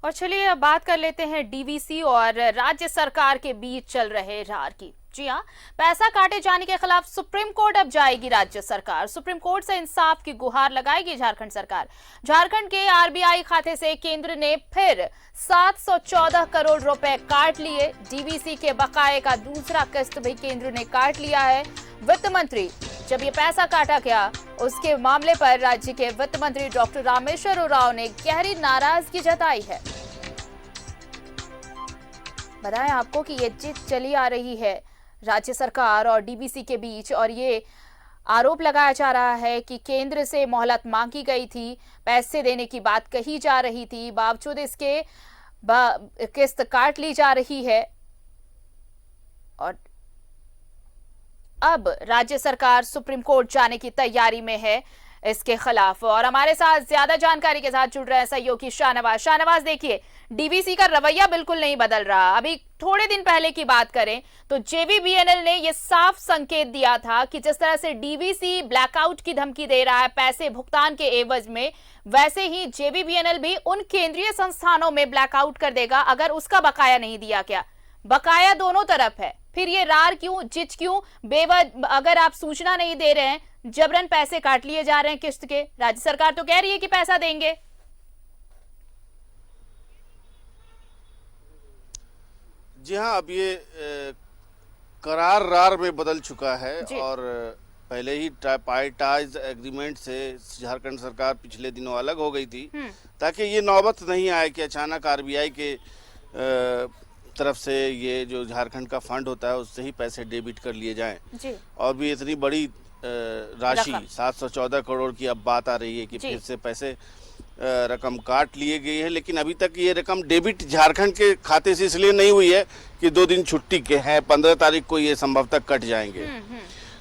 और चलिए अब बात कर लेते हैं डीवीसी और राज्य सरकार के बीच चल रहे रार की। जी हाँ, पैसा काटे जाने के खिलाफ सुप्रीम कोर्ट अब जाएगी राज्य सरकार। सुप्रीम कोर्ट से इंसाफ की गुहार लगाएगी झारखंड सरकार। झारखंड के आरबीआई खाते से केंद्र ने फिर 714 करोड़ रुपए काट लिए। डीवीसी के बकाये का दूसरा किस्त भी केंद्र ने काट लिया है। वित्त मंत्री जब ये पैसा काटा गया उसके मामले पर राज्य के वित्त मंत्री डॉक्टर रामेश्वर उरांव ने गहरी नाराजगी जताई है। बताएं आपको कि ये जीत चली आ रही है राज्य सरकार और डीवीसी के बीच, और ये आरोप लगाया जा रहा है कि केंद्र से मोहलत मांगी गई थी, पैसे देने की बात कही जा रही थी, बावजूद इसके किस्त काट ली जा रही है। और अब राज्य सरकार सुप्रीम कोर्ट जाने की तैयारी में है इसके खिलाफ। और हमारे साथ ज्यादा जानकारी के साथ जुड़ रहे हैं सहयोगी शाहनवाज। शाहनवाज, देखिए डीवीसी का रवैया बिल्कुल नहीं बदल रहा। अभी थोड़े दिन पहले की बात करें तो जेवीबीएनएल ने यह साफ संकेत दिया था कि जिस तरह से डीवीसी ब्लैकआउट की धमकी दे रहा है पैसे भुगतान के एवज में, वैसे ही जेवीबीएनएल भी उन केंद्रीय संस्थानों में ब्लैकआउट कर देगा अगर उसका बकाया नहीं दिया गया। बकाया दोनों तरफ है, फिर ये रार क्यों, जिच क्यों, बेवजह अगर आप सूचना नहीं दे रहे हैं, जबरन पैसे काट लिए जा रहे हैं किस्त के। राज्य सरकार तो कह रही है कि पैसा देंगे। जी हाँ, अब ये करार रार में बदल चुका है। और पहले ही ट्राइपार्टाइज एग्रीमेंट से झारखंड सरकार पिछले दिनों अलग हो गई थी ताकि ये नौबत नहीं आए कि अचानक आरबीआई के तरफ से ये जो झारखंड का फंड होता है उससे ही पैसे डेबिट कर लिए जाएं। और भी इतनी बड़ी राशि 714 करोड़ की अब बात आ रही है कि फिर से पैसे रकम काट लिए गई है। लेकिन अभी तक ये रकम डेबिट झारखंड के खाते से इसलिए नहीं हुई है कि 2 दिन छुट्टी के हैं, 15 तारीख को ये संभवतः कट जाएंगे।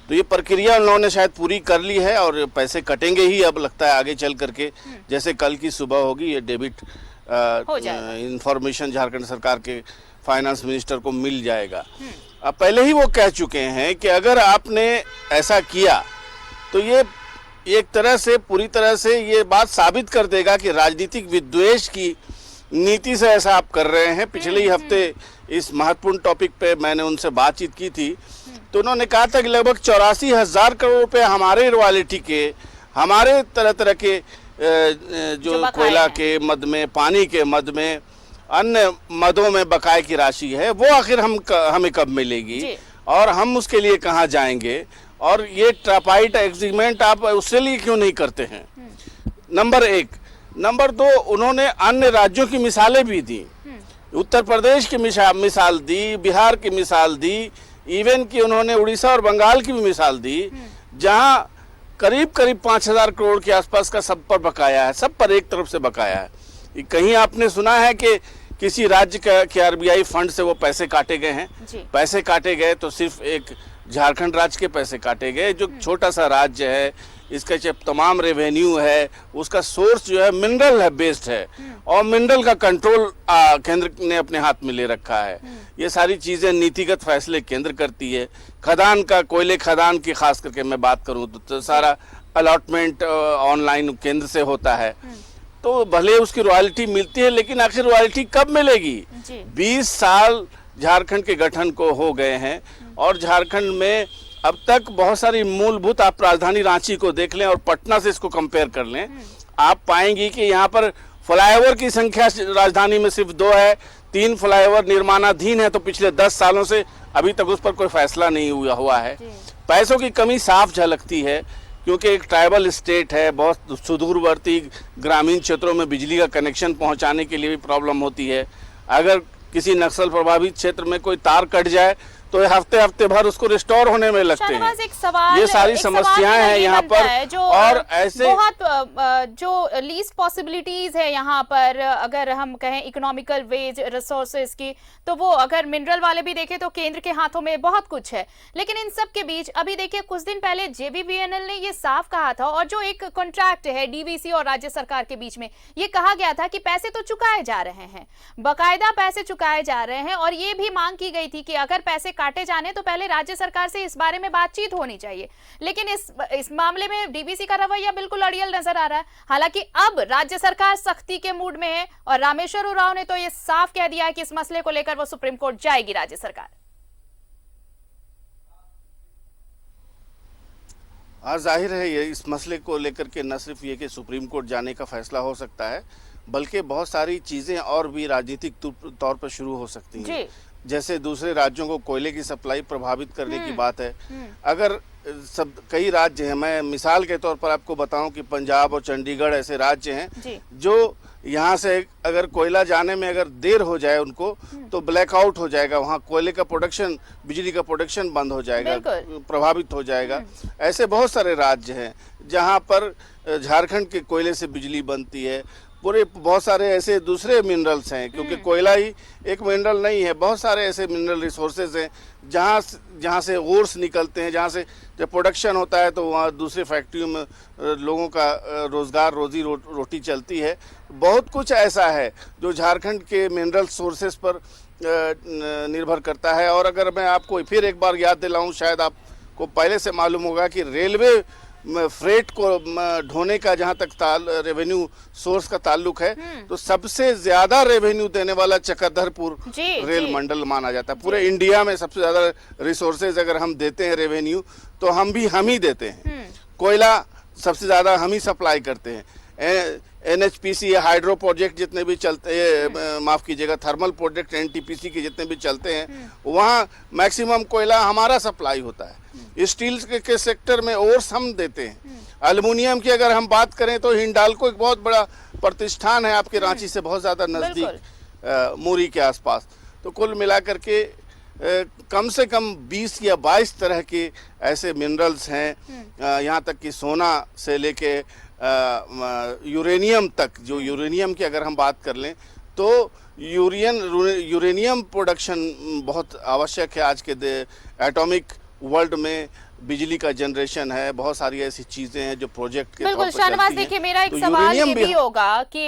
तो ये प्रक्रिया उन लोगों ने शायद पूरी कर ली है और पैसे कटेंगे ही। अब लगता है आगे चल करके जैसे कल की सुबह होगी ये डेबिट इंफॉर्मेशन झारखंड सरकार के फाइनेंस मिनिस्टर को मिल जाएगा। अब पहले ही वो कह चुके हैं कि अगर आपने ऐसा किया तो ये एक तरह से पूरी तरह से ये बात साबित कर देगा कि राजनीतिक विद्वेष की नीति से ऐसा आप कर रहे हैं। पिछले ही हफ्ते इस महत्वपूर्ण टॉपिक पे मैंने उनसे बातचीत की थी तो उन्होंने कहा था कि लगभग 84,000 करोड़ रुपए हमारे रॉयल्टी के, हमारे तरह तरह के जो कोयला के मद में, पानी के मद में, अन्य मदों में बकाये की राशि है वो आखिर हमें कब मिलेगी और हम उसके लिए कहाँ जाएंगे, और ये ट्राइपार्टाइज एग्रीमेंट आप उसके लिए क्यों नहीं करते हैं। नंबर 1। नंबर 2, उन्होंने अन्य राज्यों की मिसालें भी दी। उत्तर प्रदेश की मिसाल दी, बिहार की मिसाल दी, इवन कि उन्होंने उड़ीसा और बंगाल की भी मिसाल दी जहां करीब 5,000 करोड़ के आसपास का सब पर बकाया है, सब पर एक तरफ से बकाया है। कहीं आपने सुना है कि किसी राज्य के आरबीआई फंड से वो पैसे काटे गए हैं? पैसे काटे गए तो सिर्फ एक झारखंड राज्य के पैसे काटे गए, जो छोटा सा राज्य है, इसका जो तमाम रेवेन्यू है उसका सोर्स जो है मिनरल है बेस्ड है और मिनरल का कंट्रोल केंद्र ने अपने हाथ में ले रखा है। ये सारी चीजें नीतिगत फैसले केंद्र करती है। खदान का, कोयले खदान की खास करके मैं बात करूं तो सारा अलॉटमेंट ऑनलाइन केंद्र से होता है। तो भले उसकी रॉयल्टी मिलती है लेकिन आखिर रॉयल्टी कब मिलेगी? 20 साल झारखंड के गठन को हो गए हैं और झारखंड में अब तक बहुत सारी मूलभूत, आप राजधानी रांची को देख लें और पटना से इसको कंपेयर कर लें, आप पाएंगी कि यहाँ पर फ्लाईओवर की संख्या राजधानी में सिर्फ 2 है। 3 फ्लाईओवर निर्माणाधीन है तो पिछले 10 सालों से अभी तक उस पर कोई फैसला नहीं हुआ है। पैसों की कमी साफ झलकती है क्योंकि एक ट्राइबल स्टेट है, बहुत सुदूरवर्ती ग्रामीण क्षेत्रों में बिजली का कनेक्शन पहुंचाने के लिए भी प्रॉब्लम होती है। अगर किसी नक्सल प्रभावित क्षेत्र में कोई तार कट जाए तो हफ्ते भर उसको रिस्टोर होने में लगते हैं। ये सारी समस्याएं हैं यहाँ पर। और ऐसे बहुत जो लीस्ट पॉसिबिलिटीज है यहाँ पर, अगर हम कहें इकोनॉमिकल वेज रिसोर्सेज की, तो वो अगर मिनरल वाले भी देखें तो केंद्र के हाथों में बहुत कुछ है। लेकिन इन सब के बीच अभी देखिए कुछ दिन पहले जेवीबीएनएल ने ये साफ कहा था, और जो एक कॉन्ट्रैक्ट है डीवीसी और राज्य सरकार के बीच में, ये कहा गया था कि पैसे तो चुकाए जा रहे हैं, बाकायदा पैसे चुकाए जा रहे हैं, और ये भी मांग की गई थी कि अगर पैसे काटे जाने तो पहले राज्य सरकार से इस बारे में बातचीत होनी चाहिए। लेकिन इस मामले में डीवीसी का रवैया बिल्कुल अड़ियल नजर आ रहा है। हालांकि अब राज्य सरकार सख्ती के मूड में है और रामेश्वर उरांव ने तो ये साफ कह दिया है कि इस मसले को लेकर वो सुप्रीम कोर्ट जाएगी राज्य सरकार। हाँ, जाहिर है ये इस मसले को लेकर के न सिर्फ ये कि सुप्रीम कोर्ट जाने का फैसला हो सकता है, बल्कि बहुत सारी चीज़ें और भी राजनीतिक तौर पर शुरू हो सकती हैं। जैसे दूसरे राज्यों को कोयले की सप्लाई प्रभावित करने की बात है। अगर कई राज्य हैं, मैं मिसाल के तौर पर आपको बताऊं कि पंजाब और चंडीगढ़ ऐसे राज्य हैं जो यहाँ से अगर कोयला जाने में अगर देर हो जाए उनको तो ब्लैकआउट हो जाएगा, वहाँ कोयले का प्रोडक्शन, बिजली का प्रोडक्शन बंद हो जाएगा, प्रभावित हो जाएगा। ऐसे बहुत सारे राज्य हैं जहाँ पर झारखंड के कोयले से बिजली बनती है। पूरे बहुत सारे ऐसे दूसरे मिनरल्स हैं, क्योंकि कोयला ही एक मिनरल नहीं है, बहुत सारे ऐसे मिनरल रिसोर्सेज हैं जहाँ से ओर्स निकलते हैं, जहाँ से जब प्रोडक्शन होता है तो वहाँ दूसरे फैक्ट्रियों में लोगों का रोज़गार, रोटी चलती है। बहुत कुछ ऐसा है जो झारखंड के मिनरल सोर्सेज पर निर्भर करता है। और अगर मैं आपको फिर एक बार याद दिलाऊं, शायद आपको पहले से मालूम होगा कि रेलवे फ्रेट को ढोने का जहां तक रेवेन्यू सोर्स का ताल्लुक है तो सबसे ज्यादा रेवेन्यू देने वाला चक्रधरपुर रेल मंडल माना जाता है। पूरे इंडिया में सबसे ज्यादा रिसोर्सेज अगर हम देते हैं रेवेन्यू तो हम ही देते हैं। कोयला सबसे ज्यादा हम ही सप्लाई करते हैं। NHPC हाइड्रो प्रोजेक्ट जितने भी चलते हैं, माफ कीजिएगा, थर्मल प्रोजेक्ट NTPC के जितने भी चलते हैं, वहाँ मैक्सिमम कोयला हमारा सप्लाई होता है। स्टील के सेक्टर में ओर्स हम देते हैं। एल्युमिनियम की अगर हम बात करें तो हिंडाल्को एक बहुत बड़ा प्रतिष्ठान है आपके रांची से बहुत ज़्यादा नज़दीक, मुरी के आसपास। तो कुल मिलाकर के कम से कम 20 या 22 तरह के ऐसे मिनरल्स हैं, यहाँ तक कि सोना से लेके यूरेनियम तक। जो यूरेनियम की अगर हम बात कर लें तो यूरेनियम प्रोडक्शन बहुत आवश्यक है आज के एटॉमिक वर्ल्ड में। बिजली का जनरेशन है, बहुत सारी ऐसी चीजें हैं जो प्रोजेक्ट के बिल्कुल। शाहनवाज, देखिए मेरा एक सवाल ये भी होगा कि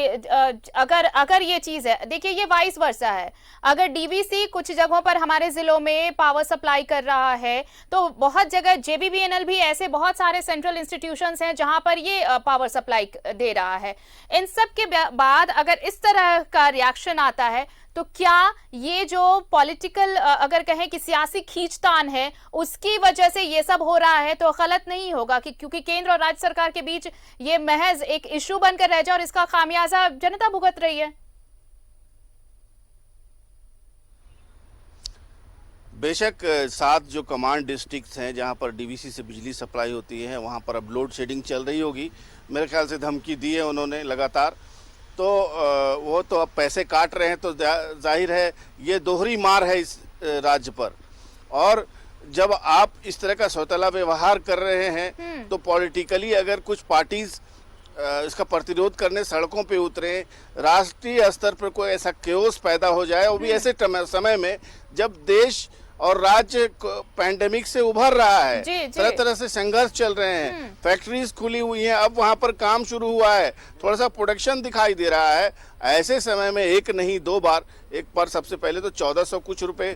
अगर ये चीज है, देखिए ये वाइस वर्सा है, अगर डीवीसी कुछ जगहों पर हमारे जिलों में पावर सप्लाई कर रहा है तो बहुत जगह JBVNL भी ऐसे बहुत सारे सेंट्रल इंस्टीट्यूशंस हैं जहां पर ये पावर सप्लाई दे रहा है। इन सब के बाद अगर इस तरह का रिएक्शन आता है तो क्या ये जो पॉलिटिकल, अगर कहें कि सियासी खींचतान है, उसकी वजह से ये सब हो रहा है तो गलत नहीं होगा कि क्योंकि केंद्र और राज्य सरकार के बीच ये महज एक इश्यू बनकर रह जाए और इसका खामियाजा जनता भुगत रही है? बेशक 7 जो कमांड डिस्ट्रिक्ट्स हैं जहां पर डीवीसी से बिजली सप्लाई होती है, वहां पर अब लोड शेडिंग चल रही होगी। मेरे ख्याल से धमकी दी है उन्होंने लगातार, तो वो तो अब पैसे काट रहे हैं, तो जाहिर है ये दोहरी मार है इस राज्य पर। और जब आप इस तरह का सौतेला व्यवहार कर रहे हैं तो पॉलिटिकली अगर कुछ पार्टीज इसका प्रतिरोध करने सड़कों पे उतरे, राष्ट्रीय स्तर पर कोई ऐसा केओस पैदा हो जाए, वो भी ऐसे समय में जब देश और राज्य पैंडेमिक से उभर रहा है, तरह तरह से संघर्ष चल रहे हैं, फैक्ट्रीज खुली हुई हैं, अब वहां पर काम शुरू हुआ है, थोड़ा सा प्रोडक्शन दिखाई दे रहा है। ऐसे समय में एक नहीं 2 बार, एक बार सबसे पहले तो 1400 कुछ रुपए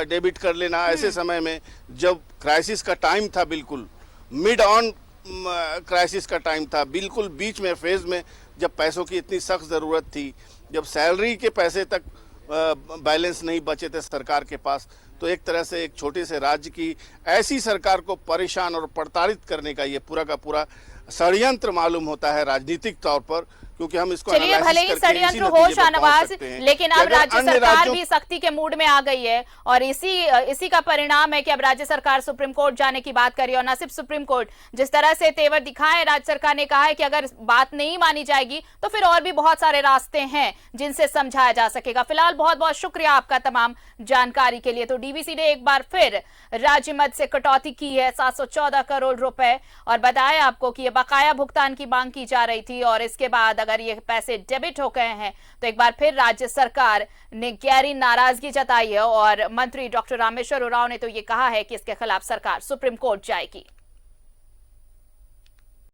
डेबिट कर लेना, ऐसे समय में जब क्राइसिस का टाइम था, बिल्कुल मिड ऑन क्राइसिस का टाइम था, बिल्कुल बीच में फेज में, जब पैसों की इतनी सख्त ज़रूरत थी, जब सैलरी के पैसे तक बैलेंस नहीं बचे थे सरकार के पास, तो एक तरह से एक छोटे से राज्य की ऐसी सरकार को परेशान और प्रताड़ित करने का ये पूरा का पूरा षड्यंत्र मालूम होता है राजनीतिक तौर पर। क्योंकि हम इसको चलिए भले ही षड्यंत्र हो शाहनवाज, लेकिन अब राज्य सरकार भी सख्ती के मूड में आ गई है और इसी का परिणाम है कि अब राज्य सरकार सुप्रीम कोर्ट जाने की बात करी। और न सिर्फ सुप्रीम कोर्ट, जिस तरह से तेवर दिखाए राज्य सरकार ने कहा है कि अगर बात नहीं मानी जाएगी तो फिर और भी बहुत सारे रास्ते हैं जिनसे समझाया जा सकेगा। फिलहाल बहुत बहुत शुक्रिया आपका तमाम जानकारी के लिए। तो डीवीसी ने एक बार फिर राज्य मद से कटौती की है 714 करोड़ रुपए, और बताया आपको कि ये बकाया भुगतान की मांग की जा रही थी और इसके बाद अगर ये पैसे डेबिट हो गए हैं तो एक बार फिर राज्य सरकार ने गहरी नाराजगी जताई है और मंत्री डॉक्टर रामेश्वर उरांव ने तो ये कहा है कि इसके खिलाफ सरकार सुप्रीम कोर्ट जाएगी।